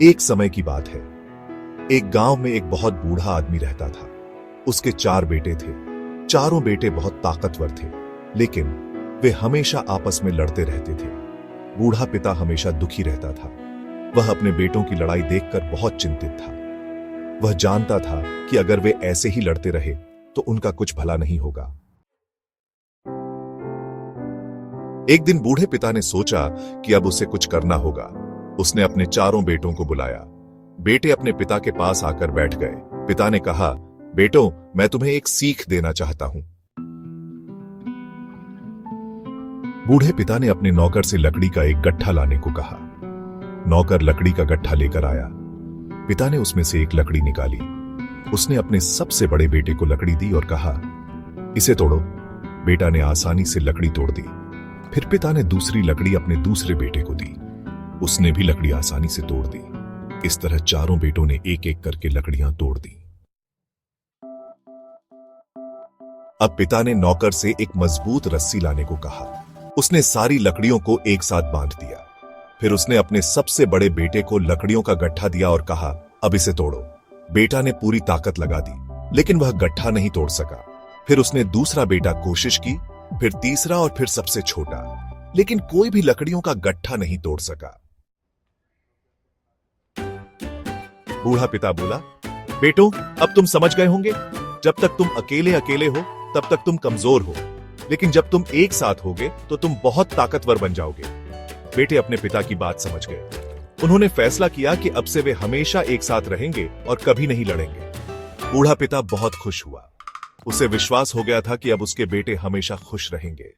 एक समय की बात है। एक गांव में एक बहुत बूढ़ा आदमी रहता था। उसके 4 बेटे थे। चारों बेटे बहुत ताकतवर थे, लेकिन वे हमेशा आपस में लड़ते रहते थे। बूढ़ा पिता हमेशा दुखी रहता था। वह अपने बेटों की लड़ाई देखकर बहुत चिंतित था। वह जानता था कि अगर वे ऐसे ही लड़ते रहे तो उनका कुछ भला नहीं होगा। एक दिन बूढ़े पिता ने सोचा कि अब उसे कुछ करना होगा। उसने अपने चारों बेटों को बुलाया। बेटे अपने पिता के पास आकर बैठ गए। पिता ने कहा, बेटों, मैं तुम्हें एक सीख देना चाहता हूं। बूढ़े पिता ने अपने नौकर से लकड़ी का एक गट्ठा लाने को कहा। नौकर लकड़ी का गट्ठा लेकर आया। पिता ने उसमें से एक लकड़ी निकाली। उसने अपने सबसे बड़े बेटे को लकड़ी दी और कहा, इसे तोड़ो। बेटा ने आसानी से लकड़ी तोड़ दी। फिर पिता ने दूसरी लकड़ी अपने दूसरे बेटे को दी। उसने भी लकड़ी आसानी से तोड़ दी। इस तरह चारों बेटों ने एक एक करके लकड़ियां तोड़ दी। अब पिता ने नौकर से एक मजबूत रस्सी लाने को कहा। उसने सारी लकड़ियों को एक साथ बांध दिया। फिर उसने अपने सबसे बड़े बेटे को लकड़ियों का गट्ठा दिया और कहा, अब इसे तोड़ो। बेटा ने पूरी ताकत लगा दी, लेकिन वह गट्ठा नहीं तोड़ सका। फिर उसने दूसरा बेटा कोशिश की, फिर तीसरा और फिर सबसे छोटा, लेकिन कोई भी लकड़ियों का गट्ठा नहीं तोड़ सका। बूढ़ा पिता बोला, बेटों, अब तुम समझ गए होंगे, जब तक तुम अकेले अकेले हो तब तक तुम कमजोर हो, लेकिन जब तुम एक साथ होगे तो तुम बहुत ताकतवर बन जाओगे। बेटे अपने पिता की बात समझ गए। उन्होंने फैसला किया कि अब से वे हमेशा एक साथ रहेंगे और कभी नहीं लड़ेंगे। बूढ़ा पिता बहुत खुश हुआ। उसे विश्वास हो गया था कि अब उसके बेटे हमेशा खुश रहेंगे।